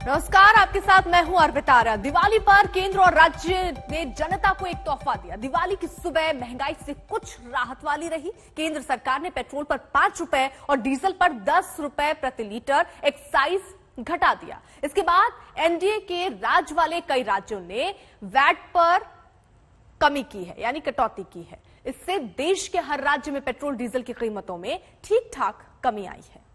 नमस्कार, आपके साथ मैं हूं अर्पिता आर्या। दिवाली पर केंद्र और राज्य ने जनता को एक तोहफा दिया। दिवाली की सुबह महंगाई से कुछ राहत वाली रही। केंद्र सरकार ने पेट्रोल पर 5 रुपए और डीजल पर 10 रुपए प्रति लीटर एक्साइज घटा दिया। इसके बाद एनडीए के राज वाले कई राज्यों ने वैट पर कमी की है, यानी कटौती की है। इससे देश के हर राज्य में पेट्रोल डीजल की कीमतों में ठीक ठाक कमी आई है।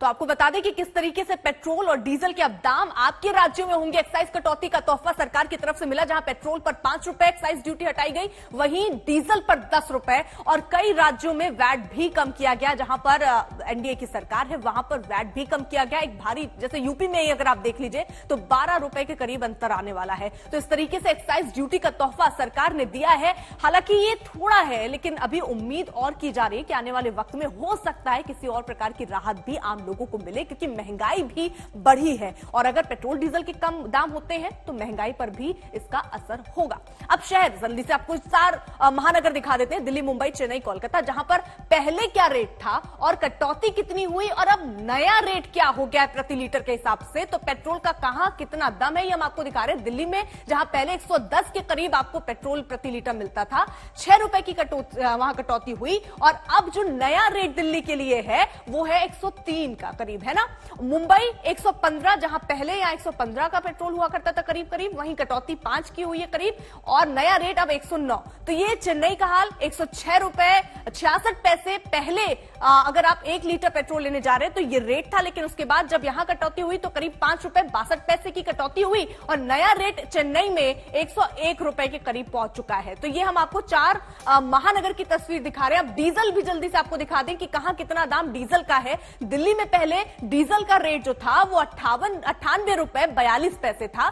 तो आपको बता दें कि किस तरीके से पेट्रोल और डीजल के अब दाम आपके राज्यों में होंगे। एक्साइज कटौती का तोहफा सरकार की तरफ से मिला, जहां पेट्रोल पर 5 रुपए एक्साइज ड्यूटी हटाई गई, वहीं डीजल पर 10 रुपए और कई राज्यों में वैट भी कम किया गया। जहां पर एनडीए की सरकार है वहां पर वैट भी कम किया गया। एक भारी, जैसे यूपी में ही अगर आप देख लीजिए तो 12 रुपए के करीब अंतर आने वाला है। तो इस तरीके से एक्साइज ड्यूटी का तोहफा सरकार ने दिया है। हालांकि ये थोड़ा है, लेकिन अभी उम्मीद और की जा रही है कि आने वाले वक्त में हो सकता है किसी और प्रकार की राहत भी आम लोगों को मिले, क्योंकि महंगाई भी बढ़ी है और अगर पेट्रोल डीजल के कम दाम होते हैं तो महंगाई पर भी इसका असर होगा। अब शहर जल्दी से आपको 4 महानगर दिखा देते हैं, दिल्ली, मुंबई, चेन्नई, कोलकाता, जहां पर पहले क्या रेट था और कटौती कितनी हुई और अब नया रेट क्या हो गया प्रति लीटर के हिसाब से। तो पेट्रोल का कहां कितना दम है ये हम आपको दिखा रहे हैं। दिल्ली में जहां पहले 110 के करीब आपको पेट्रोल प्रति लीटर मिलता था, 6 रुपए की वहां कटौती हुई और अब जो नया रेट दिल्ली के लिए है वो है 103 का करीब, है ना। मुंबई 115, जहां पहले यहां 115 का पेट्रोल हुआ करता था करीब करीब, वहीं कटौती 5 की हुई है करीब और नया रेट अब 109। तो ये चेन्नई का हाल, 106 रुपए 66 पैसे पहले अगर आप 1 लीटर पेट्रोल लेने जा रहे हैं तो ये रेट था, लेकिन उसके बाद जब यहां कटौती हुई तो करीब 5 रुपए 62 पैसे की कटौती हुई और नया रेट चेन्नई में 101 रुपए के करीब पहुंच चुका है। तो ये हम आपको 4 महानगर की तस्वीर दिखा रहे हैं। अब डीजल भी जल्दी से आपको दिखा दें कि कहां कितना दाम डीजल का है। दिल्ली में पहले डीजल का रेट जो था वो 98 रुपए 42 पैसे था,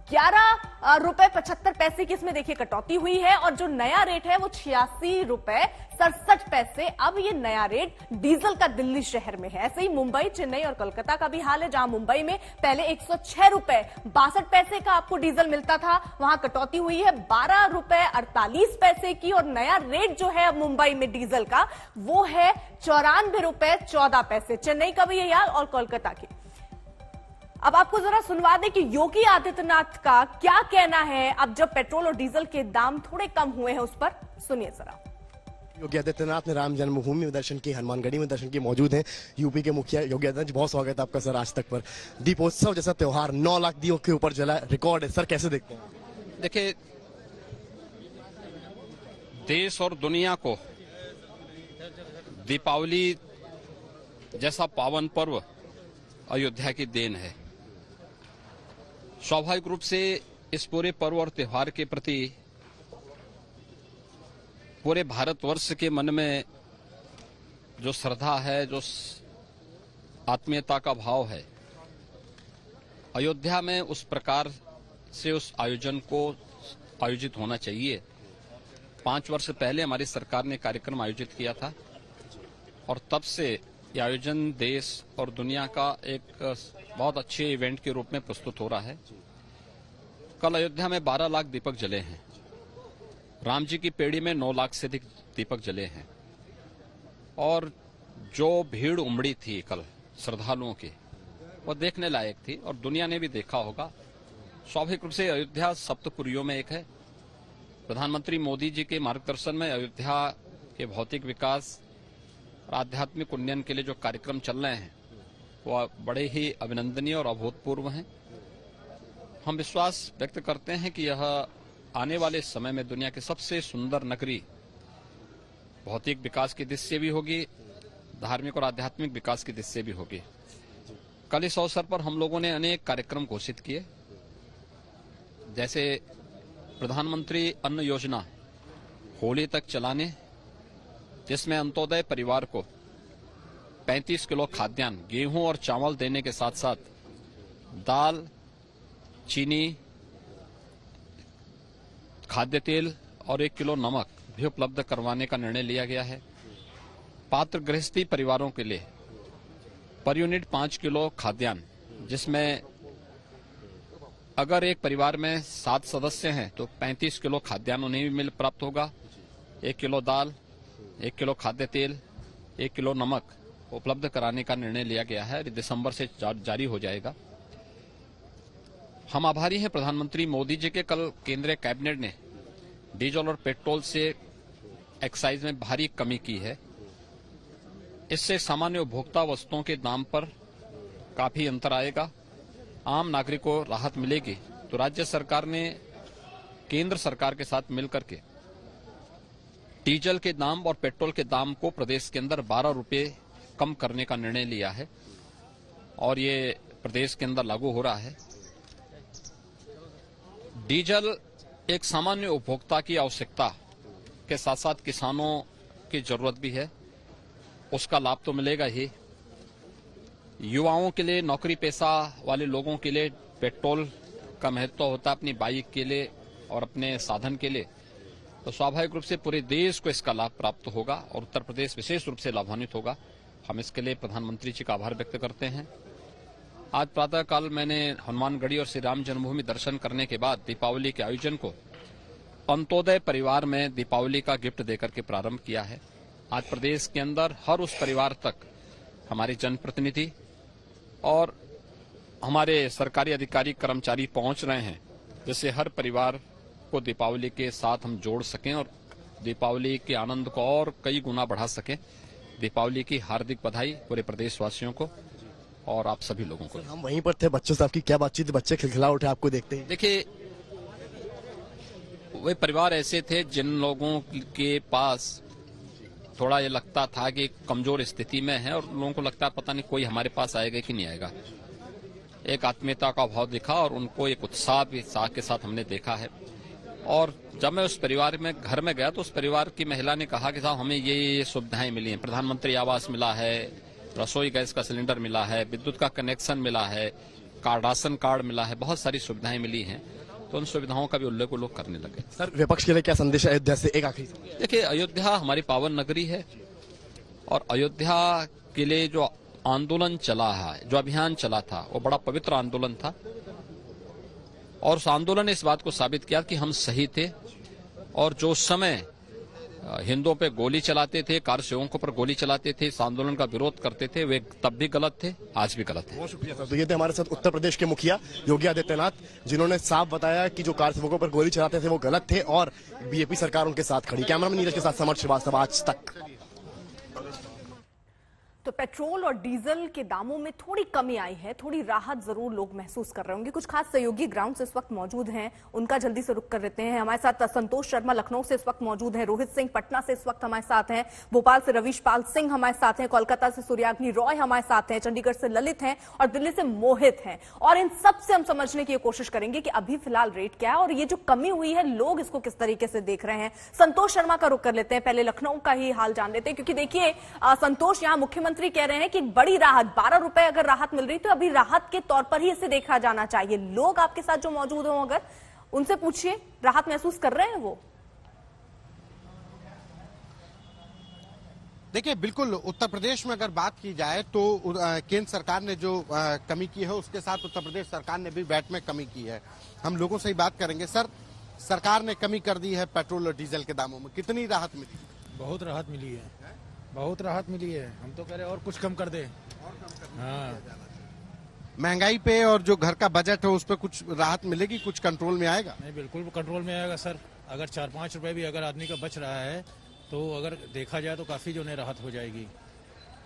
11 रुपए 75 पैसे की इसमें देखिए कटौती हुई है और जो नया रेट है वो 86 रुपए 67 पैसे। अब ये नया रेट डीजल का दिल्ली शहर में है। ऐसे ही मुंबई, चेन्नई और कोलकाता का भी हाल है, जहां मुंबई में पहले 106 रुपए 62 पैसे का आपको डीजल मिलता था, वहां कटौती हुई है 12 रुपए 48 पैसे की और नया रेट जो है अब मुंबई में डीजल का वो है 94 रुपए 14 पैसे। चेन्नई का भी यही हाल और कोलकाता की। अब आपको जरा सुनवा दें कि योगी आदित्यनाथ का क्या कहना है अब जब पेट्रोल और डीजल के दाम थोड़े कम हुए हैं उस पर। सुनिए जरा। योगी आदित्यनाथ ने राम जन्मभूमि में दर्शन किए, हनुमानगढ़ी में दर्शन किए, मौजूद हैं यूपी के मुखिया योगी आदित्यनाथ जी। बहुत स्वागत है आपका सर आज तक पर। दीपोत्सव जैसा त्योहार 9 लाख दियों के ऊपर जला, रिकॉर्ड है सर, कैसे देखते हैं? देखिए, देश और दुनिया को दीपावली जैसा पावन पर्व अयोध्या की देन है। स्वाभाविक रूप से इस पूरे पर्व और त्योहार के प्रति पूरे भारतवर्ष के मन में जो श्रद्धा है, जो आत्मीयता का भाव है, अयोध्या में उस प्रकार से उस आयोजन को आयोजित होना चाहिए। 5 वर्ष पहले हमारी सरकार ने कार्यक्रम आयोजित किया था और तब से ये आयोजन देश और दुनिया का एक बहुत अच्छे इवेंट के रूप में प्रस्तुत हो रहा है। कल अयोध्या में 12 लाख दीपक जले हैं, राम जी की पेड़ी में 9 लाख से अधिक दीपक जले हैं और जो भीड़ उमड़ी थी कल श्रद्धालुओं की, वो देखने लायक थी और दुनिया ने भी देखा होगा। स्वाभाविक रूप से अयोध्या सप्तपुरियों में एक है। प्रधानमंत्री मोदी जी के मार्गदर्शन में अयोध्या के भौतिक विकास और आध्यात्मिक उन्नयन के लिए जो कार्यक्रम चल रहे हैं वो बड़े ही अभिनंदनीय और अभूतपूर्व हैं। हम विश्वास व्यक्त करते हैं कि यह आने वाले समय में दुनिया की सबसे सुंदर नगरी भौतिक विकास की दृष्टि से भी होगी, धार्मिक और आध्यात्मिक विकास की दृष्टि से भी होगी। कल इस अवसर पर हम लोगों ने अनेक कार्यक्रम घोषित किए, जैसे प्रधानमंत्री अन्न योजना होली तक चलाने, जिसमें अंत्योदय परिवार को 35 किलो खाद्यान्न, गेहूं और चावल देने के साथ साथ दाल, चीनी, खाद्य तेल और 1 किलो नमक भी उपलब्ध करवाने का निर्णय लिया गया है। पात्र गृहस्थी परिवारों के लिए पर यूनिट 5 किलो खाद्यान्न, जिसमें अगर एक परिवार में 7 सदस्य हैं तो 35 किलो खाद्यान्न उन्हें भी प्राप्त होगा। 1 किलो दाल, 1 किलो खाद्य तेल, 1 किलो नमक उपलब्ध कराने का निर्णय लिया गया है। दिसंबर से जारी हो जाएगा। हम आभारी हैं प्रधानमंत्री मोदी जी के। कल केंद्रीय कैबिनेट ने डीजल और पेट्रोल से एक्साइज में भारी कमी की है। इससे सामान्य उपभोक्ता वस्तुओं के दाम पर काफी अंतर आएगा, आम नागरिक को राहत मिलेगी। तो राज्य सरकार ने केंद्र सरकार के साथ मिलकर के डीजल के दाम और पेट्रोल के दाम को प्रदेश के अंदर 12 रुपये कम करने का निर्णय लिया है और ये प्रदेश के अंदर लागू हो रहा है। डीजल एक सामान्य उपभोक्ता की आवश्यकता के साथ साथ किसानों की जरूरत भी है, उसका लाभ तो मिलेगा ही। युवाओं के लिए, नौकरी पेशा वाले लोगों के लिए पेट्रोल का महत्व होता है, अपनी बाइक के लिए और अपने साधन के लिए। तो स्वाभाविक रूप से पूरे देश को इसका लाभ प्राप्त होगा और उत्तर प्रदेश विशेष रूप से लाभान्वित होगा। हम इसके लिए प्रधानमंत्री जी का आभार व्यक्त करते हैं। आज प्रातःकाल मैंने हनुमानगढ़ी और श्री राम जन्मभूमि दर्शन करने के बाद दीपावली के आयोजन को अंत्योदय परिवार में दीपावली का गिफ्ट देकर के प्रारंभ किया है। आज प्रदेश के अंदर हर उस परिवार तक हमारे जनप्रतिनिधि और हमारे सरकारी अधिकारी कर्मचारी पहुंच रहे हैं, जिससे हर परिवार को दीपावली के साथ हम जोड़ सकें और दीपावली के आनंद को और कई गुना बढ़ा सकें। दीपावली की हार्दिक बधाई पूरे प्रदेशवासियों को और आप सभी लोगों को। हम वहीं पर थे, बच्चों से आपकी क्या बातचीत? बच्चे खिलखिला उठे आपको देखते ही। देखिए, वे परिवार ऐसे थे जिन लोगों के पास थोड़ा ये लगता था कि कमजोर स्थिति में है और लोगों को लगता है पता नहीं कोई हमारे पास आएगा कि नहीं आएगा। एक आत्मीयता का भाव दिखा और उनको एक उत्साह भी के साथ हमने देखा है। और जब मैं उस परिवार में घर में गया तो उस परिवार की महिला ने कहा कि साहब हमें ये सुविधाएं मिली हैं, प्रधानमंत्री आवास मिला है, रसोई गैस का सिलेंडर मिला है, विद्युत का कनेक्शन मिला है, राशन कार्ड मिला है, बहुत सारी सुविधाएं मिली हैं। तो उन सुविधाओं का भी उल्लेख वो लोग करने लगे। सर, विपक्ष के लिए क्या संदेश है अयोध्या से? एक आखिरी। देखिए, अयोध्या हमारी पावन नगरी है और अयोध्या के लिए जो आंदोलन चला है, जो अभियान चला था, वो बड़ा पवित्र आंदोलन था और उस आंदोलन ने इस बात को साबित किया कि हम सही थे। और जो समय हिंदुओं पे गोली चलाते थे, कार सेवकों पर गोली चलाते थे, इस आंदोलन का विरोध करते थे, वे तब भी गलत थे, आज भी गलत है। बहुत शुक्रिया सर। तो ये थे हमारे साथ उत्तर प्रदेश के मुखिया योगी आदित्यनाथ, जिन्होंने साफ बताया कि जो कार सेवकों पर गोली चलाते थे वो गलत थे और बीजेपी सरकार उनके साथ खड़ी। कैमरामैन नीरज के साथ समर श्रीवास्तव, आज तक। तो पेट्रोल और डीजल के दामों में थोड़ी कमी आई है, थोड़ी राहत जरूर लोग महसूस कर रहे होंगे। कुछ खास सहयोगी ग्राउंड से इस वक्त मौजूद हैं, उनका जल्दी से रुख कर लेते हैं। हमारे साथ संतोष शर्मा लखनऊ से इस वक्त मौजूद हैं, रोहित सिंह पटना से इस वक्त हमारे साथ हैं, भोपाल से रवीश पाल सिंह हमारे साथ हैं, कोलकाता से सूर्याग्नि रॉय हमारे साथ हैं, चंडीगढ़ से ललित हैं और दिल्ली से मोहित हैं। और इन सब से हम समझने की कोशिश करेंगे कि अभी फिलहाल रेट क्या है और ये जो कमी हुई है लोग इसको किस तरीके से देख रहे हैं। संतोष शर्मा का रुख कर लेते हैं, पहले लखनऊ का ही हाल जान लेते हैं, क्योंकि देखिए संतोष, यहां मुख्यमंत्री कह रहे हैं कि बड़ी राहत, 12 रुपए अगर राहत मिल रही तो अभी राहत के तौर पर ही इसे देखा जाना चाहिए। लोग आपके साथ जो मौजूद हो, अगर उनसे पूछिए, राहत महसूस कर रहे हैं वो? देखिए, बिल्कुल उत्तर प्रदेश में अगर बात की जाए तो केंद्र सरकार ने जो कमी की है उसके साथ उत्तर प्रदेश सरकार ने भी वैट में कमी की है। हम लोगों से ही बात करेंगे। सर, सरकार ने कमी कर दी है पेट्रोल और डीजल के दामों में, कितनी राहत मिली? बहुत राहत मिली है, बहुत राहत मिली है। हम तो कह रहे और कुछ कम कर दे। हाँ, महंगाई पे और जो घर का बजट है उस पर कुछ राहत मिलेगी, कुछ कंट्रोल में आएगा? नहीं, बिल्कुल कंट्रोल में आएगा सर। अगर 4-5 रुपए भी अगर आदमी का बच रहा है तो अगर देखा जाए तो काफी जो है राहत हो जाएगी।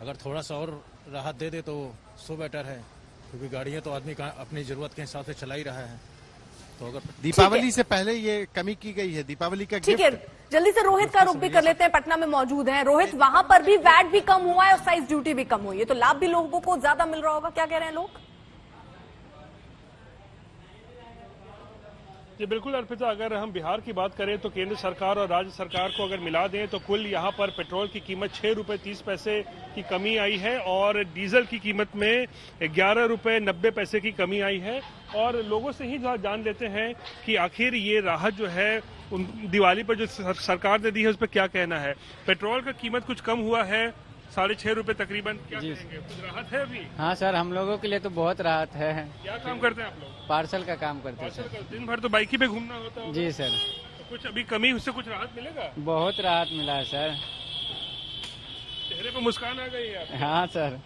अगर थोड़ा सा और राहत दे दे तो सो बेटर है, क्योंकि गाड़ियां तो आदमी अपनी जरूरत के हिसाब से चला ही रहा है। तो अगर दीपावली से पहले ये कमी की गई है, दीपावली का ठीक है। जल्दी से रोहित का रुख भी कर लेते हैं, पटना में मौजूद हैं। रोहित, वहां पर भी वैट भी कम हुआ है और एक्साइज ड्यूटी भी कम हुई है, तो लाभ भी लोगों को ज्यादा मिल रहा होगा, क्या कह रहे हैं लोग? जी बिल्कुल अर्पिता, अगर हम बिहार की बात करें तो केंद्र सरकार और राज्य सरकार को अगर मिला दें तो कुल यहाँ पर पेट्रोल की कीमत 6 रुपये 30 पैसे की कमी आई है और डीजल की कीमत में 11 रुपये 90 पैसे की कमी आई है। और लोगों से ही जान लेते हैं कि आखिर ये राहत जो है दिवाली पर जो सरकार ने दी है उस पर क्या कहना है। पेट्रोल का कीमत कुछ कम हुआ है 6.5 रुपये तकरीबन, क्या कहेंगे? कुछ राहत है अभी? हाँ सर, हम लोगों के लिए तो बहुत राहत है। क्या काम करते हैं आप लोग? पार्सल का काम करते हैं सर। दिन भर तो बाइक ही पे घूमना होता है। जी सर। तो कुछ अभी कमी, उससे कुछ राहत मिलेगा? बहुत राहत मिला है सर। चेहरे पे मुस्कान आ गई है। हाँ सर।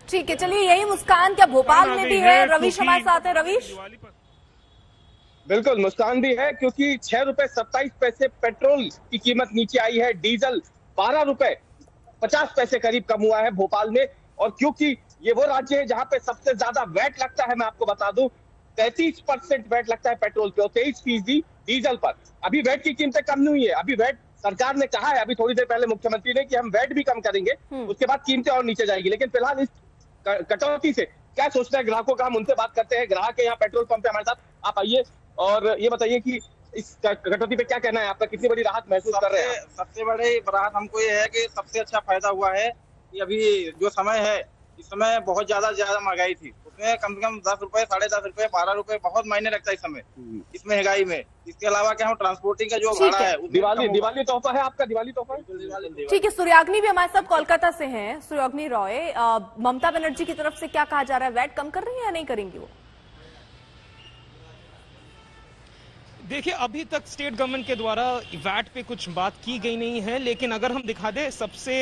ठीक है, चलिए यही मुस्कान क्या भोपाल में भी है? रवीश हमारे साथ है। रवीश, बिल्कुल मुस्कान भी है, क्योंकि 6 रुपए 27 पैसे पेट्रोल की कीमत नीचे आई है, डीजल 12 रुपए 50 पैसे करीब कम हुआ है भोपाल में। और क्योंकि ये वो राज्य है जहां पे सबसे ज्यादा वैट लगता है, मैं आपको बता दूं 33% वैट लगता है पेट्रोल पे और 23% डीजल पर। अभी वैट की कीमतें कम नहीं हुई है, अभी वैट सरकार ने कहा है अभी थोड़ी देर पहले मुख्यमंत्री ने कि हम वैट भी कम करेंगे, उसके बाद कीमतें और नीचे जाएगी। लेकिन फिलहाल इस कटौती से क्या सोचते हैं ग्राहकों का, हम उनसे बात करते हैं। ग्राहक है यहाँ पेट्रोल पंप पे हमारे साथ, आप आइए और ये बताइए कि इस कटौती पे क्या कहना है आपका, कितनी बड़ी राहत महसूस कर रहे हैं? सबसे बड़ी राहत हमको ये है कि सबसे अच्छा फायदा हुआ है कि अभी जो समय है, इस समय बहुत ज्यादा महंगाई थी, उसमें कम से कम 10 रुपए 10.5 रुपए 12 रुपए बहुत मायने रखता है इस समय इस महंगाई में। इसके अलावा क्या हम ट्रांसपोर्टिंग का जो भाड़ा है, दिवाली तोहफा है आपका, दिवाली तोहफा। ठीक है, सूर्याग्नि भी हमारे साथ कोलकाता से हैं। सूर्याग्नि रॉय, ममता बनर्जी की तरफ से क्या कहा जा रहा है, वैट कम कर रही है या नहीं करेंगी वो? देखिए, अभी तक स्टेट गवर्नमेंट के द्वारा वैट पे कुछ बात की गई नहीं है, लेकिन अगर हम दिखा दें सबसे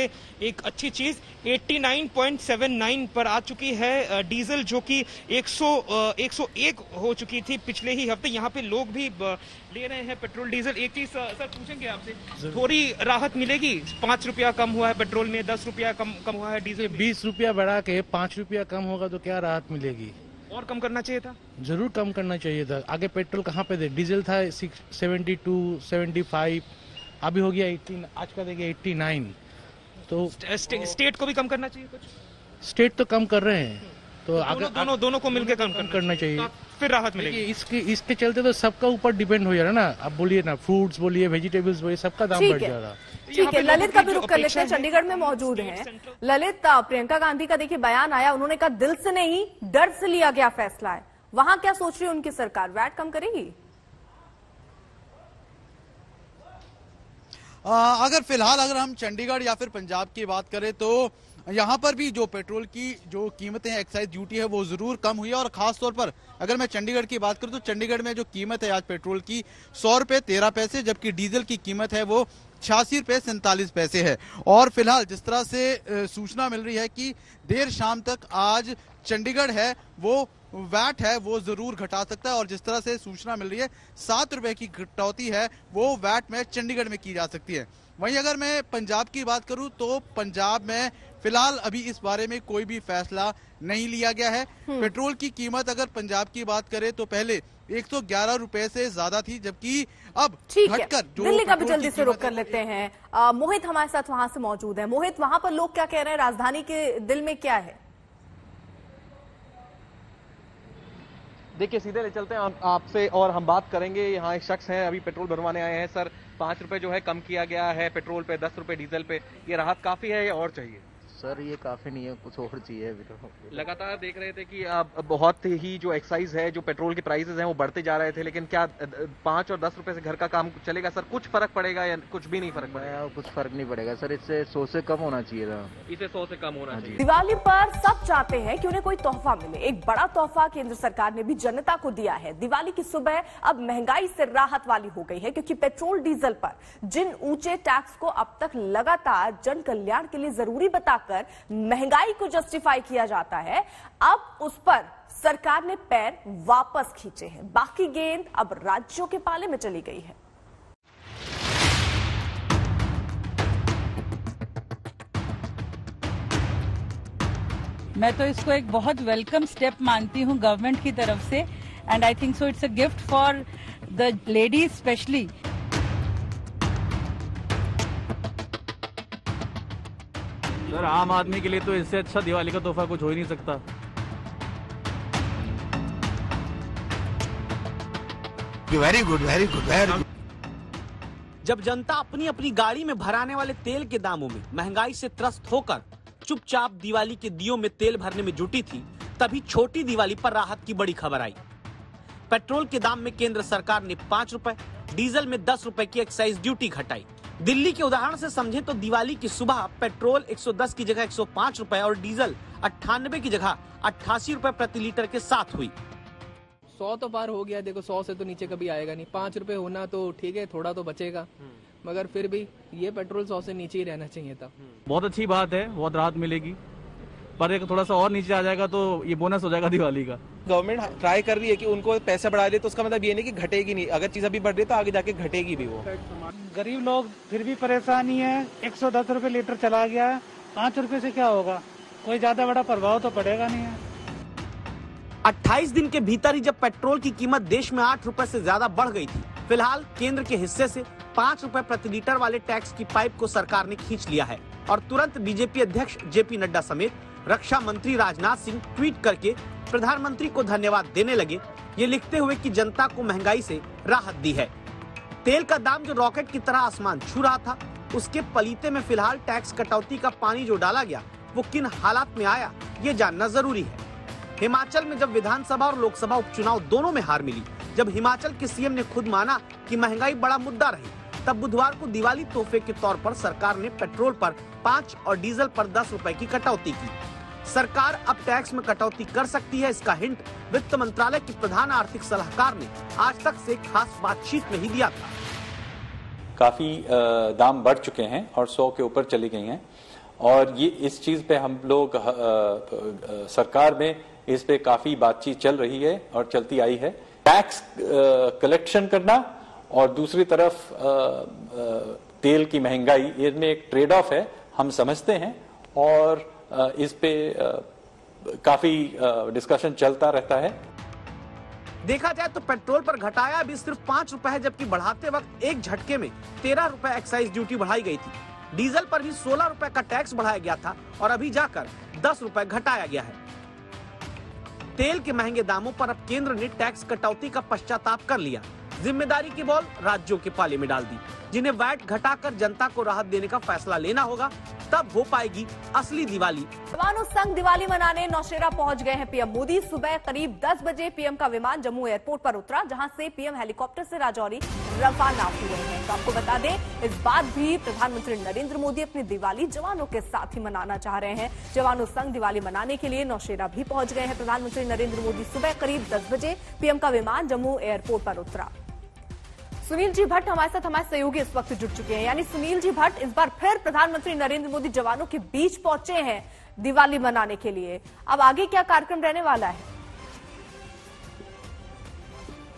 एक अच्छी चीज 89.79 पर आ चुकी है डीजल, जो कि 101 हो चुकी थी पिछले ही हफ्ते। यहाँ पे लोग भी ले रहे हैं पेट्रोल डीजल। एक चीज सर पूछेंगे आपसे, थोड़ी राहत मिलेगी? 5 रुपया कम हुआ है पेट्रोल में, 10 रुपया कम हुआ है डीजल। 20 रुपया बढ़ा के 5 रुपया कम होगा तो क्या राहत मिलेगी? और कम करना चाहिए था, जरूर कम करना चाहिए था। आगे पेट्रोल कहाँ पे थे? डीजल था 72, 75, अभी हो गया 18, आज का देखिए 89। तो स्टेट को भी कम करना चाहिए कुछ? स्टेट तो कम कर रहे हैं, तो दोनों को मिलकर कम करना चाहिए, तो फिर राहत मिलेगी। इसके चलते तो सबका ऊपर डिपेंड हो जा रहा ना। अब बोलिए ना, फ्रूट्स बोलिए, वेजिटेबल्स बोलिए, सबका दाम बढ़ जा रहा। ठीक है, ललित का भी रुख कर लेते हैं, चंडीगढ़ में मौजूद हैं ललित। प्रियंका गांधी का देखिए बयान आया, उन्होंने कहा दिल से नहीं डर से लिया गया फैसला है। वहां क्या सोच रही है उनकी सरकार, वैट कम करेगी? अगर हम चंडीगढ़ या फिर पंजाब की बात करें तो यहाँ पर भी जो पेट्रोल की जो कीमतें हैं, एक्साइज ड्यूटी है, वो जरूर कम हुई है। और खास तौर पर अगर मैं चंडीगढ़ की बात करूं तो चंडीगढ़ में जो कीमत है आज पेट्रोल की 100 रुपए 13 पैसे, जबकि डीजल की कीमत है वो 86 रुपए 47 पैसे है। और फिलहाल जिस तरह से सूचना मिल रही है कि देर शाम तक आज चंडीगढ़ है वो वैट है वो जरूर घटा सकता है। और जिस तरह से सूचना मिल रही है 7 रुपए की कटौती है वो वैट में चंडीगढ़ में की जा सकती है। वहीं अगर मैं पंजाब की बात करूं तो पंजाब में फिलहाल अभी इस बारे में कोई भी फैसला नहीं लिया गया है। पेट्रोल की कीमत अगर पंजाब की बात करें तो पहले 111 रुपए से ज्यादा थी, जबकि अब घटकर दिल्ली का भी जल्दी से रुक कर लेते हैं। मोहित हमारे साथ वहां से मौजूद है। मोहित, वहां पर लोग क्या कह रहे हैं, राजधानी के दिल में क्या है? देखिए, सीधे ले चलते हैं आपसे और हम बात करेंगे। यहाँ एक शख्स हैं, अभी पेट्रोल भरवाने आए हैं। सर, 5 रुपए जो है कम किया गया है पेट्रोल पे, 10 रुपए डीजल पे, ये राहत काफी है या और चाहिए? सर ये काफी नहीं है, कुछ और चाहिए अभी तो। लगातार देख रहे थे कि बहुत ही जो एक्साइज है, जो पेट्रोल के प्राइसेस हैं वो बढ़ते जा रहे थे, लेकिन क्या 5 और 10 रुपए से घर का काम चलेगा? सर कुछ फर्क पड़ेगा या कुछ भी नहीं फर्क पड़ेगा? कुछ फर्क नहीं पड़ेगा सर, इससे 100 से कम होना चाहिए था। इसे 100 से कम होना चाहिए। दिवाली पर सब चाहते हैं कि उन्हें कोई तोहफा मिले। एक बड़ा तोहफा केंद्र सरकार ने भी जनता को दिया है। दिवाली की सुबह अब महंगाई से राहत वाली हो गई है, क्योंकि पेट्रोल डीजल पर जिन ऊंचे टैक्स को अब तक लगातार जन कल्याण के लिए जरूरी बताकर महंगाई को जस्टिफाई किया जाता है, अब उस पर सरकार ने पैर वापस खींचे हैं। बाकी गेंद अब राज्यों के पाले में चली गई है। मैं तो इसको एक बहुत वेलकम स्टेप मानती हूं गवर्नमेंट की तरफ से, and I think so it's a gift for the ladies specially. Sir, आम आदमी के लिए तो इससे अच्छा दिवाली का तोहफा कुछ हो ही नहीं सकता। Very good, very good, very good. जब जनता अपनी अपनी गाड़ी में भराने वाले तेल के दामों में महंगाई से त्रस्त होकर चुपचाप दिवाली के दियों में तेल भरने में जुटी थी, तभी छोटी दिवाली पर राहत की बड़ी खबर आई। पेट्रोल के दाम में केंद्र सरकार ने 5 रुपए, डीजल में 10 रुपए की एक्साइज ड्यूटी घटाई। दिल्ली के उदाहरण से समझें तो दिवाली की सुबह पेट्रोल 110 की जगह 105 रुपए और डीजल 98 की जगह 88 रुपए प्रति लीटर के साथ हुई। 100 तो पार हो गया। देखो 100 से तो नीचे कभी आएगा नहीं। 5 रुपए होना तो ठीक है, थोड़ा तो बचेगा। मगर फिर भी ये पेट्रोल 100 से नीचे ही रहना चाहिए था। बहुत अच्छी बात है, बहुत राहत मिलेगी, पर एक थोड़ा सा और नीचे आ जाएगा तो ये बोनस हो जाएगा दिवाली का। गवर्नमेंट ट्राई कर रही है कि उनको पैसे बढ़ा दे, तो उसका मतलब ये नहीं कि घटेगी नहीं, अगर चीज अभी बढ़ रही है तो आगे जाके घटेगी भी वो। गरीब लोग फिर भी परेशानी है, 110 रुपए लीटर चला गया है, 5 रुपए से क्या होगा, कोई ज्यादा बड़ा प्रभाव तो पड़ेगा नहीं है। 28 दिन के भीतर ही जब पेट्रोल की कीमत देश में 8 रुपए से ज्यादा बढ़ गई थी, फिलहाल केंद्र के हिस्से से 5 रुपए प्रति लीटर वाले टैक्स की पाइप को सरकार ने खींच लिया है और तुरंत बीजेपी अध्यक्ष जेपी नड्डा समेत रक्षा मंत्री राजनाथ सिंह ट्वीट करके प्रधानमंत्री को धन्यवाद देने लगे, ये लिखते हुए कि जनता को महंगाई से राहत दी है। तेल का दाम जो रॉकेट की तरह आसमान छू रहा था, उसके पलीते में फिलहाल टैक्स कटौती का पानी जो डाला गया वो किन हालात में आया, ये जानना जरूरी है। हिमाचल में जब विधानसभा और लोकसभा उपचुनाव दोनों में हार मिली, जब हिमाचल के सीएम ने खुद माना कि महंगाई बड़ा मुद्दा रही, तब बुधवार को दिवाली तोहफे के तौर पर सरकार ने पेट्रोल पर 5 और डीजल पर 10 रुपए की कटौती की। सरकार अब टैक्स में कटौती कर सकती है, इसका हिंट वित्त मंत्रालय के प्रधान आर्थिक सलाहकार ने आज तक से खास बातचीत में ही दिया था। काफी दाम बढ़ चुके हैं और 100 के ऊपर चली गई हैं, और ये इस चीज पे हम लोग सरकार में इस पे काफी बातचीत चल रही है और चलती आई है। टैक्स कलेक्शन करना और दूसरी तरफ तेल की महंगाई, इसमें एक ट्रेड ऑफ है, हम समझते हैं, और इस पे काफी डिस्कशन चलता रहता है। देखा जाए तो पेट्रोल पर घटाया भी सिर्फ 5 रुपए है, जबकि बढ़ाते वक्त एक झटके में 13 रुपए एक्साइज ड्यूटी बढ़ाई गई थी। डीजल पर भी 16 रुपए का टैक्स बढ़ाया गया था और अभी जाकर 10 रुपए घटाया गया है। तेल के महंगे दामों पर अब केंद्र ने टैक्स कटौती का पश्चाताप कर लिया, जिम्मेदारी की बॉल राज्यों के पाले में डाल दी, जिन्हें वैट घटाकर जनता को राहत देने का फैसला लेना होगा, तब हो पाएगी असली दिवाली। जवानों संग दिवाली मनाने नौशेरा पहुंच गए हैं पीएम मोदी। सुबह करीब 10 बजे पीएम का विमान जम्मू एयरपोर्ट पर उतरा, जहां से पीएम हेलीकॉप्टर से राजौरी रवाना हुए हैं। तो आपको बता दें, इस बार भी प्रधानमंत्री नरेंद्र मोदी अपनी दिवाली जवानों के साथ ही मनाना चाह रहे हैं। जवानों संग दिवाली मनाने के लिए नौशेरा भी पहुंच गए हैं प्रधानमंत्री नरेंद्र मोदी। सुबह करीब 10 बजे पीएम का विमान जम्मू एयरपोर्ट पर उतरा। सुनील जी भट्ट हमारे साथ, हमारे सहयोगी इस वक्त जुड़ चुके हैं। यानी सुनील जी भट्ट, इस बार फिर प्रधानमंत्री नरेंद्र मोदी जवानों के बीच पहुंचे हैं दिवाली मनाने के लिए। अब आगे क्या कार्यक्रम रहने वाला है?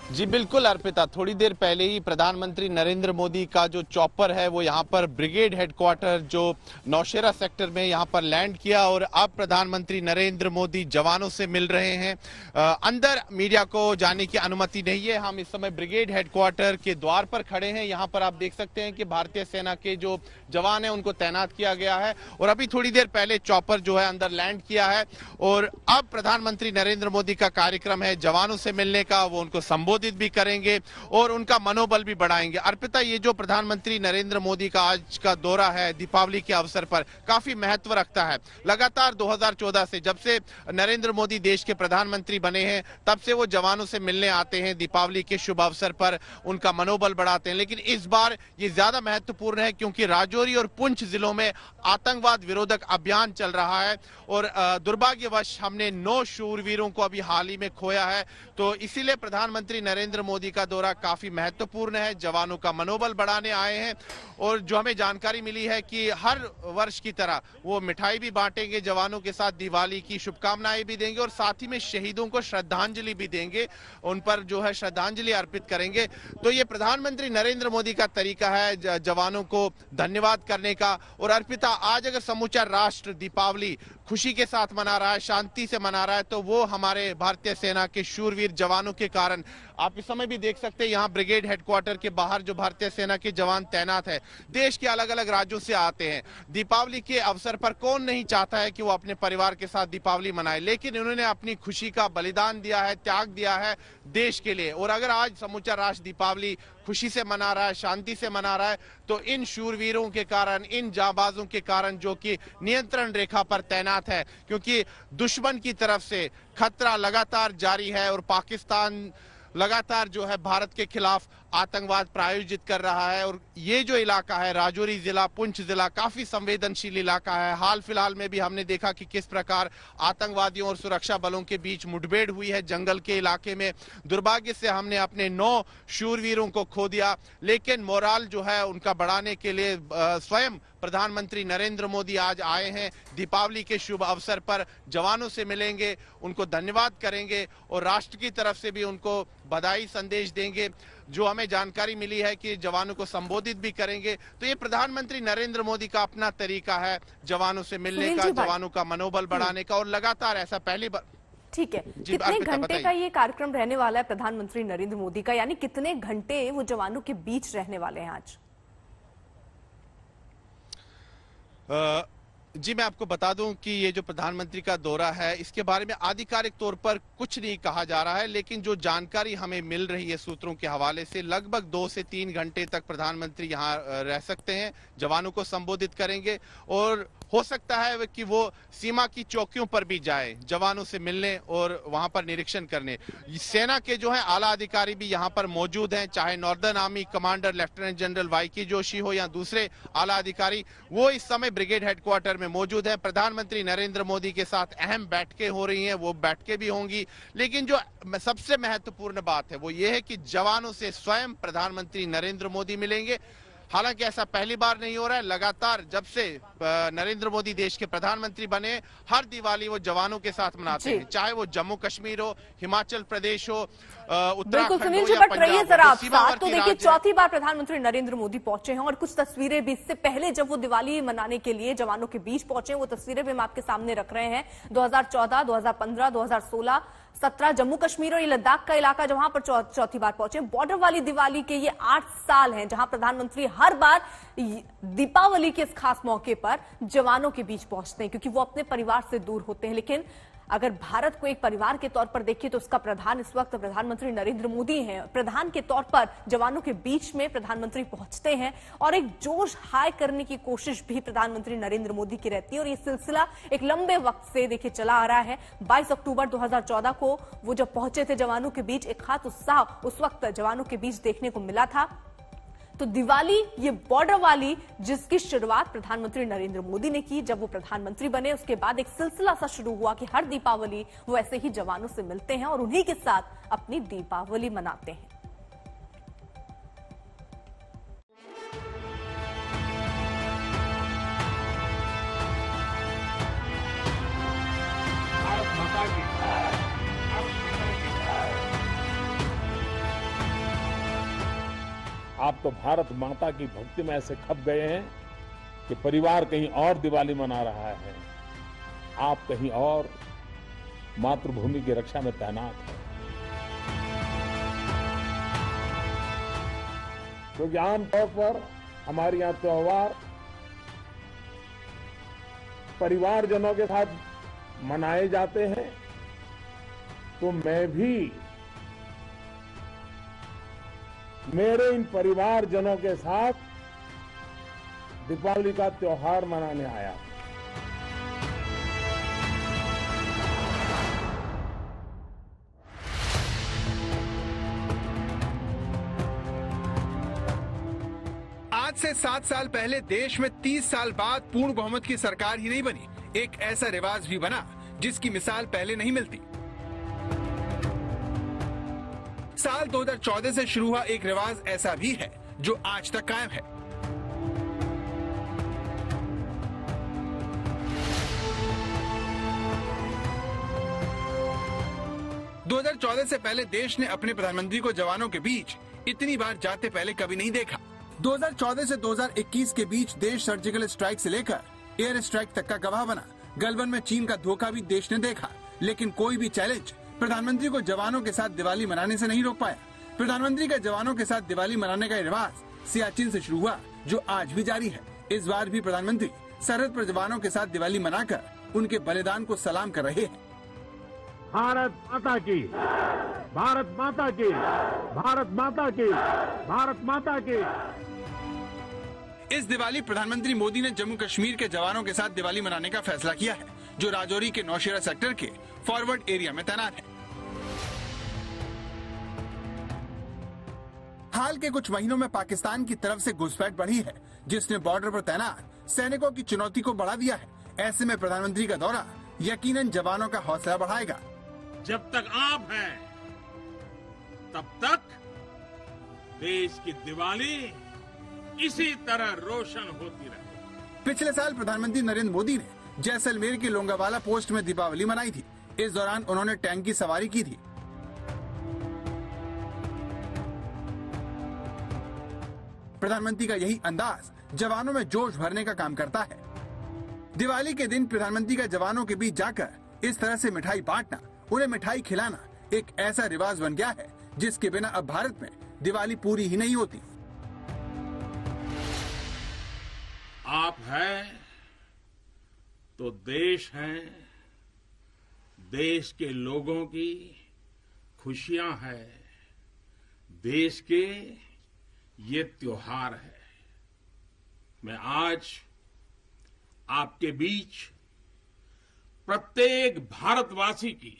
जी बिल्कुल अर्पिता, थोड़ी देर पहले ही प्रधानमंत्री नरेंद्र मोदी का जो चॉपर है वो यहाँ पर ब्रिगेड हेडक्वार्टर जो नौशेरा सेक्टर में यहाँ पर लैंड किया, और अब प्रधानमंत्री नरेंद्र मोदी जवानों से मिल रहे हैं। अंदर मीडिया को जाने की अनुमति नहीं है। हम इस समय ब्रिगेड हेडक्वार्टर के द्वार पर खड़े हैं। यहाँ पर आप देख सकते हैं कि भारतीय सेना के जो जवान है उनको तैनात किया गया है, और अभी थोड़ी देर पहले चॉपर जो है अंदर लैंड किया है, और अब प्रधानमंत्री नरेंद्र मोदी का कार्यक्रम है जवानों से मिलने का। वो उनको संबोधित भी करेंगे और उनका मनोबल भी बढ़ाएंगे। अर्पिता, ये जो प्रधानमंत्री नरेंद्र मोदी का आज का दौरा है दीपावली के अवसर पर काफी महत्व रखता है। लगातार 2014 से, जब से नरेंद्र मोदी देश के प्रधानमंत्री बने हैं, तब से वो जवानों से मिलने आते हैं, दीपावली के शुभ अवसर पर उनका मनोबल बढ़ाते हैं। लेकिन इस बार ये ज्यादा महत्वपूर्ण है क्योंकि राजौरी और पुंछ जिलों में आतंकवाद विरोधक अभियान चल रहा है, और दुर्भाग्यवश हमने 9 शूरवीरों को अभी हाल ही में खोया है। तो इसीलिए प्रधानमंत्री नरेंद्र मोदी का दौरा काफी महत्वपूर्ण है, जवानों का मनोबल बढ़ाने आए हैं। और जो हमें जानकारी मिली है कि हर वर्ष की तरह वो मिठाई भी बांटेंगे जवानों के साथ, दिवाली की शुभकामनाएं भी देंगे, और साथ ही में शहीदों को श्रद्धांजलि भी देंगे, उन पर जो है श्रद्धांजलि अर्पित करेंगे। तो ये प्रधानमंत्री नरेंद्र मोदी का तरीका है जवानों को धन्यवाद करने का। और अर्पिता, आज अगर समूचा राष्ट्र दीपावली खुशी के साथ मना रहा है, शांति से मना रहा है, तो वो हमारे भारतीय सेना के शूरवीर जवानों के कारण। आप इस समय भी देख सकते हैं यहाँ ब्रिगेड हेडक्वार्टर के बाहर जो भारतीय सेना के जवान तैनात है, देश के अलग अलग राज्यों से आते हैं। दीपावली के अवसर पर कौन नहीं चाहता है कि वो अपने परिवार के साथ दीपावली मनाए, लेकिन उन्होंने अपनी खुशी का बलिदान दिया है, त्याग दिया है देश के लिए। और अगर आज समूचा राष्ट्र दीपावली खुशी से मना रहा है, शांति से मना रहा है, तो इन शूरवीरों के कारण, इन जाबाजों के कारण जो कि नियंत्रण रेखा पर तैनात है, क्योंकि दुश्मन की तरफ से खतरा लगातार जारी है और पाकिस्तान लगातार जो है भारत के खिलाफ आतंकवाद प्रायोजित कर रहा है। और ये जो इलाका है, राजौरी जिला, पुंछ जिला, काफी संवेदनशील इलाका है। हाल फिलहाल में भी हमने देखा कि किस प्रकार आतंकवादियों और सुरक्षा बलों के बीच मुठभेड़ हुई है जंगल के इलाके में। दुर्भाग्य से हमने अपने 9 शूरवीरों को खो दिया, लेकिन मोराल जो है उनका बढ़ाने के लिए स्वयं प्रधानमंत्री नरेंद्र मोदी आज आए हैं। दीपावली के शुभ अवसर पर जवानों से मिलेंगे, उनको धन्यवाद करेंगे और राष्ट्र की तरफ से भी उनको बधाई संदेश देंगे। जो हमें जानकारी मिली है कि जवानों को संबोधित भी करेंगे। तो ये प्रधानमंत्री नरेंद्र मोदी का अपना तरीका है जवानों से मिलने का, जवानों का मनोबल बढ़ाने का, और लगातार ऐसा पहली बार। ठीक है, कितने घंटे का ये कार्यक्रम रहने वाला है प्रधानमंत्री नरेंद्र मोदी का, यानी कितने घंटे वो जवानों के बीच रहने वाले हैं आज? जी मैं आपको बता दूं कि ये जो प्रधानमंत्री का दौरा है इसके बारे में आधिकारिक तौर पर कुछ नहीं कहा जा रहा है, लेकिन जो जानकारी हमें मिल रही है सूत्रों के हवाले से, लगभग 2 से 3 घंटे तक प्रधानमंत्री यहाँ रह सकते हैं, जवानों को संबोधित करेंगे और हो सकता है कि वो सीमा की चौकियों पर भी जाए जवानों से मिलने और वहां पर निरीक्षण करने। सेना के जो है आला अधिकारी भी यहाँ पर मौजूद हैं, चाहे northern army commander lieutenant general Y K Joshi हो या दूसरे आला अधिकारी, वो इस समय ब्रिगेड हेडक्वार्टर में मौजूद है। प्रधानमंत्री नरेंद्र मोदी के साथ अहम बैठकें हो रही हैं, वो बैठकें भी होंगी, लेकिन जो सबसे महत्वपूर्ण बात है वो ये है कि जवानों से स्वयं प्रधानमंत्री नरेंद्र मोदी मिलेंगे। हालांकि ऐसा पहली बार नहीं हो रहा है, लगातार जब से नरेंद्र मोदी देश के प्रधानमंत्री बने हर दिवाली वो जवानों के साथ मनाते हैं, चाहे वो जम्मू कश्मीर हो, हिमाचल प्रदेश हो, उत्तराखंड हो या पंजाब। जरा आप साथ तो देखिए, चौथी बार प्रधानमंत्री नरेंद्र मोदी पहुंचे हैं और कुछ तस्वीरें भी इससे पहले जब वो दिवाली मनाने के लिए जवानों के बीच पहुंचे, वो तस्वीरें भी हम आपके सामने रख रहे हैं। 2014, 2015, 2016, 17 जम्मू कश्मीर और ये लद्दाख का इलाका जहां पर चौथी बार पहुंचे। बॉर्डर वाली दिवाली के ये 8 साल हैं जहां प्रधानमंत्री हर बार दीपावली के इस खास मौके पर जवानों के बीच पहुंचते हैं, क्योंकि वो अपने परिवार से दूर होते हैं। लेकिन अगर भारत को एक परिवार के तौर पर देखिए तो उसका प्रधान इस वक्त प्रधानमंत्री नरेंद्र मोदी हैं। प्रधान के तौर पर जवानों के बीच में प्रधानमंत्री पहुंचते हैं और एक जोश हाई करने की कोशिश भी प्रधानमंत्री नरेंद्र मोदी की रहती है। और ये सिलसिला एक लंबे वक्त से देखिए चला आ रहा है। 22 अक्टूबर 2014 को वो जब पहुंचे थे जवानों के बीच, एक खास उत्साह उस वक्त जवानों के बीच देखने को मिला था। तो दिवाली ये बॉर्डर वाली जिसकी शुरुआत प्रधानमंत्री नरेंद्र मोदी ने की जब वो प्रधानमंत्री बने, उसके बाद एक सिलसिला सा शुरू हुआ कि हर दीपावली वो ऐसे ही जवानों से मिलते हैं और उन्हीं के साथ अपनी दीपावली मनाते हैं। आप तो भारत माता की भक्ति में ऐसे खप गए हैं कि परिवार कहीं और दिवाली मना रहा है, आप कहीं और मातृभूमि की रक्षा में तैनात हैं। क्योंकि आमतौर पर हमारे यहाँ त्योहार परिवारजनों के साथ मनाए जाते हैं, तो मैं भी मेरे इन परिवारजनों के साथ दीपावली का त्योहार मनाने आया। आज से 7 साल पहले देश में 30 साल बाद पूर्ण बहुमत की सरकार ही नहीं बनी, एक ऐसा रिवाज भी बना जिसकी मिसाल पहले नहीं मिलती। साल 2014 से शुरू हुआ एक रिवाज ऐसा भी है जो आज तक कायम है। – 2014 से पहले देश ने अपने प्रधानमंत्री को जवानों के बीच इतनी बार जाते पहले कभी नहीं देखा। 2014 से 2021 के बीच देश सर्जिकल स्ट्राइक से लेकर एयर स्ट्राइक तक का गवाह बना। गलवान में चीन का धोखा भी देश ने देखा, लेकिन कोई भी चैलेंज प्रधानमंत्री को जवानों के साथ दिवाली मनाने से नहीं रोक पाया। प्रधानमंत्री का जवानों के साथ दिवाली मनाने का रिवाज सियाचिन से शुरू हुआ, जो आज भी जारी है। इस बार भी प्रधानमंत्री सरहद पर जवानों के साथ दिवाली मनाकर उनके बलिदान को सलाम कर रहे हैं। भारत माता की, भारत माता की, भारत माता की, भारत माता की। इस दिवाली प्रधानमंत्री मोदी ने जम्मू कश्मीर के जवानों के साथ दिवाली मनाने का फैसला किया है, जो राजौरी के नौशेरा सेक्टर के फॉरवर्ड एरिया में तैनात है। हाल के कुछ महीनों में पाकिस्तान की तरफ से घुसपैठ बढ़ी है, जिसने बॉर्डर पर तैनात सैनिकों की चुनौती को बढ़ा दिया है। ऐसे में प्रधानमंत्री का दौरा यकीनन जवानों का हौसला बढ़ाएगा। जब तक आप हैं, तब तक देश की दिवाली इसी तरह रोशन होती रहे। पिछले साल प्रधानमंत्री नरेंद्र मोदी ने जैसलमेर के लोंगावाला पोस्ट में दीपावली मनाई थी। इस दौरान उन्होंने टैंक की सवारी की थी। प्रधानमंत्री का यही अंदाज जवानों में जोश भरने का काम करता है। दिवाली के दिन प्रधानमंत्री का जवानों के बीच जाकर इस तरह से मिठाई बांटना, उन्हें मिठाई खिलाना एक ऐसा रिवाज बन गया है जिसके बिना अब भारत में दिवाली पूरी ही नहीं होती। आप हैं तो देश है, देश के लोगों की खुशियां है, देश के ये त्योहार है। मैं आज आपके बीच प्रत्येक भारतवासी की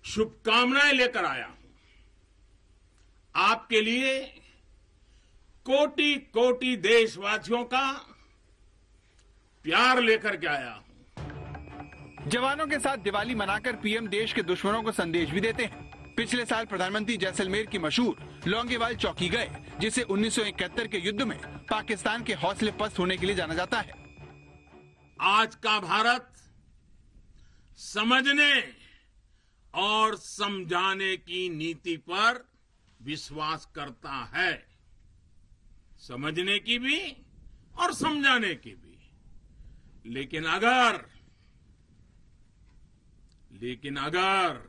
शुभकामनाएं लेकर आया हूं। आपके लिए कोटि कोटि देशवासियों का प्यार लेकर के आया हूं। जवानों के साथ दिवाली मनाकर पीएम देश के दुश्मनों को संदेश भी देते हैं। पिछले साल प्रधानमंत्री जैसलमेर की मशहूर लौंगेवाल चौकी गए, जिसे 1971 के युद्ध में पाकिस्तान के हौसले पस्त होने के लिए जाना जाता है। आज का भारत समझने और समझाने की नीति पर विश्वास करता है, समझने की भी और समझाने की भी। लेकिन अगर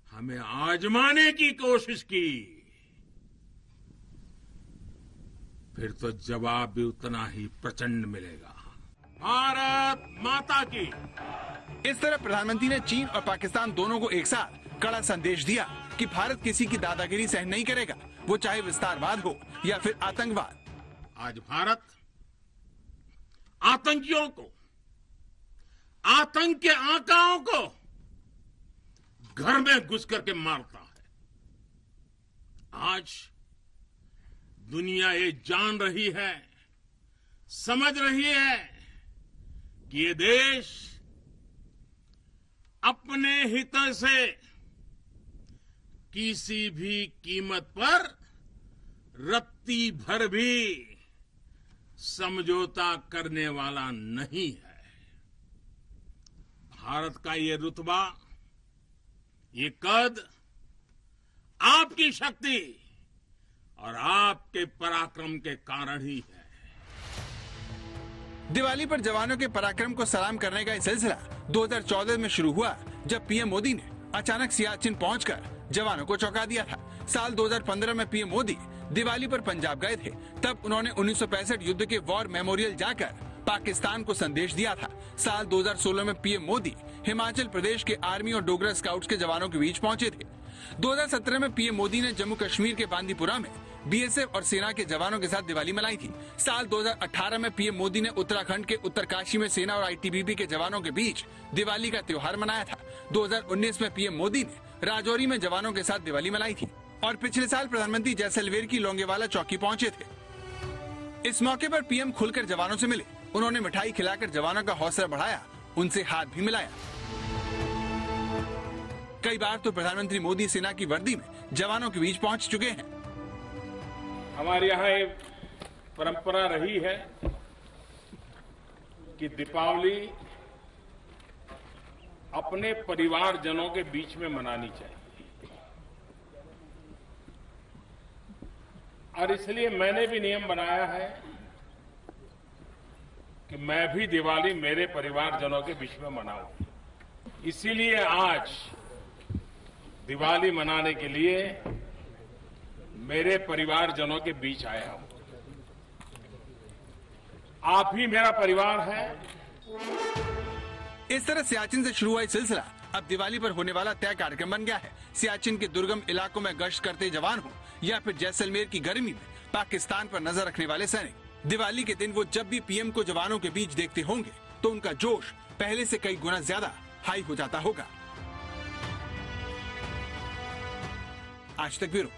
हमें आजमाने की कोशिश की, फिर तो जवाब भी उतना ही प्रचंड मिलेगा। भारत माता की। इस तरह प्रधानमंत्री ने चीन और पाकिस्तान दोनों को एक साथ कड़ा संदेश दिया कि भारत किसी की दादागिरी सहन नहीं करेगा, वो चाहे विस्तारवाद हो या फिर आतंकवाद। आज भारत आतंकियों को, आतंक के आकाओं को घर में घुस करके मारता है। आज दुनिया ये जान रही है, समझ रही है कि ये देश अपने हितों से किसी भी कीमत पर रत्ती भर भी समझौता करने वाला नहीं है। भारत का ये रुतबा, ये कद आपकी शक्ति और आपके पराक्रम के कारण ही है। दिवाली पर जवानों के पराक्रम को सलाम करने का ये सिलसिला 2014 में शुरू हुआ, जब पीएम मोदी ने अचानक सियाचिन पहुंचकर जवानों को चौंका दिया था। साल 2015 में पीएम मोदी दिवाली पर पंजाब गए थे। तब उन्होंने 1965 युद्ध के वॉर मेमोरियल जाकर पाकिस्तान को संदेश दिया था। साल 2016 में पीएम मोदी हिमाचल प्रदेश के आर्मी और डोगरा स्काउट्स के जवानों के बीच पहुंचे थे। 2017 में पीएम मोदी ने जम्मू कश्मीर के बांदीपुरा में बीएसएफ और सेना के जवानों के साथ दिवाली मनाई थी। साल 2018 में पीएम मोदी ने उत्तराखंड के उत्तरकाशी में सेना और आईटीबीपी के जवानों के बीच दिवाली का त्योहार मनाया था। 2019 में पीएम मोदी ने राजौरी में जवानों के साथ दिवाली मनाई थी और पिछले साल प्रधानमंत्री जैसलमेर की लौंगेवाला चौकी पहुंचे थे। इस मौके पर पीएम खुलकर जवानों से मिले। उन्होंने मिठाई खिलाकर जवानों का हौसला बढ़ाया, उनसे हाथ भी मिलाया। कई बार तो प्रधानमंत्री मोदी सेना की वर्दी में जवानों के बीच पहुंच चुके हैं। हमारे यहाँ एक परंपरा रही है कि दीपावली अपने परिवारजनों के बीच में मनानी चाहिए, और इसलिए मैंने भी नियम बनाया है कि मैं भी दिवाली मेरे परिवारजनों के बीच में मनाऊं। इसीलिए आज दिवाली मनाने के लिए मेरे परिवारजनों के बीच आया हूं। आप ही मेरा परिवार है। इस तरह सियाचिन से शुरू हुआ ये सिलसिला अब दिवाली पर होने वाला तय कार्यक्रम बन गया है। सियाचिन के दुर्गम इलाकों में गश्त करते जवान हो या फिर जैसलमेर की गर्मी में पाकिस्तान पर नजर रखने वाले सैनिक, दिवाली के दिन वो जब भी पीएम को जवानों के बीच देखते होंगे तो उनका जोश पहले से कई गुना ज्यादा हाई हो जाता होगा। आज तक ब्यूरो।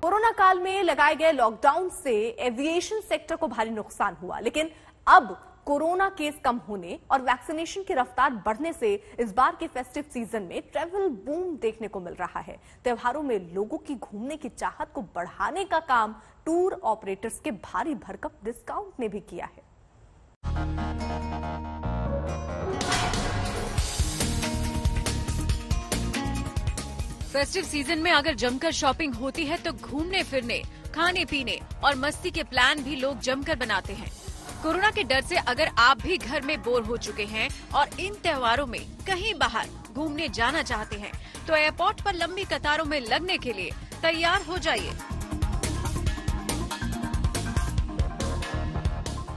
कोरोना काल में लगाए गए लॉकडाउन से एविएशन सेक्टर को भारी नुकसान हुआ, लेकिन अब कोरोना केस कम होने और वैक्सीनेशन की रफ्तार बढ़ने से इस बार के फेस्टिव सीजन में ट्रैवल बूम देखने को मिल रहा है। त्योहारों में लोगों की घूमने की चाहत को बढ़ाने का काम टूर ऑपरेटर्स के भारी भरकम डिस्काउंट ने भी किया है। फेस्टिव सीजन में अगर जमकर शॉपिंग होती है तो घूमने फिरने, खाने पीने और मस्ती के प्लान भी लोग जमकर बनाते हैं। कोरोना के डर से अगर आप भी घर में बोर हो चुके हैं और इन त्योहारों में कहीं बाहर घूमने जाना चाहते हैं तो एयरपोर्ट पर लंबी कतारों में लगने के लिए तैयार हो जाइए।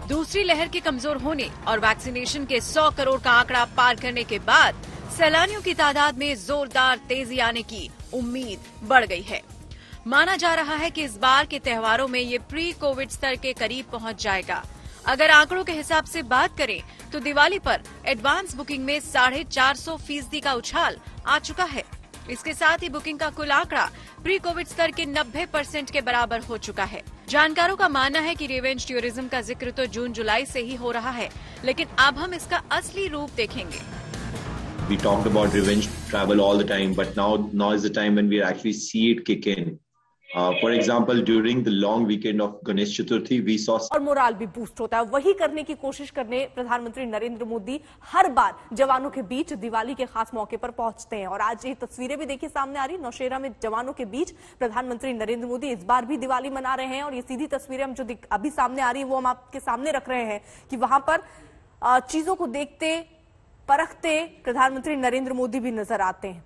दूसरी लहर के कमजोर होने और वैक्सीनेशन के 100 करोड़ का आंकड़ा पार करने के बाद सैलानियों की तादाद में जोरदार तेजी आने की उम्मीद बढ़ गई है। माना जा रहा है कि इस बार के त्योहारों में ये प्री कोविड स्तर के करीब पहुंच जाएगा। अगर आंकड़ों के हिसाब से बात करें तो दिवाली पर एडवांस बुकिंग में 450% का उछाल आ चुका है। इसके साथ ही बुकिंग का कुल आंकड़ा प्री कोविड स्तर के 90% के बराबर हो चुका है। जानकारों का मानना है कि रिवेंज टूरिज्म का जिक्र तो जून जुलाई से ही हो रहा है, लेकिन अब हम इसका असली रूप देखेंगे। We talked about revenge travel all the time, but now is the time when we actually see it kick in. For example, during the long weekend of Ganesh Chaturthi, we saw और morale भी boost होता है। वही करने की कोशिश करने प्रधानमंत्री नरेंद्र मोदी हर बार जवानों के बीच दिवाली के खास मौके पर पहुंचते हैं और आज ये तस्वीरें भी देखिए सामने आ रही। नौशेरा में जवानों के बीच प्रधानमंत्री नरेंद्र मोदी इस बार भी दिवाली मना रहे हैं और ये सीधी तस्वीरें हम जो अभी सामने आ रही है वो हम आपके सामने रख रहे हैं कि वहां पर चीजों को देखते परखते प्रधानमंत्री नरेंद्र मोदी भी नजर आते हैं।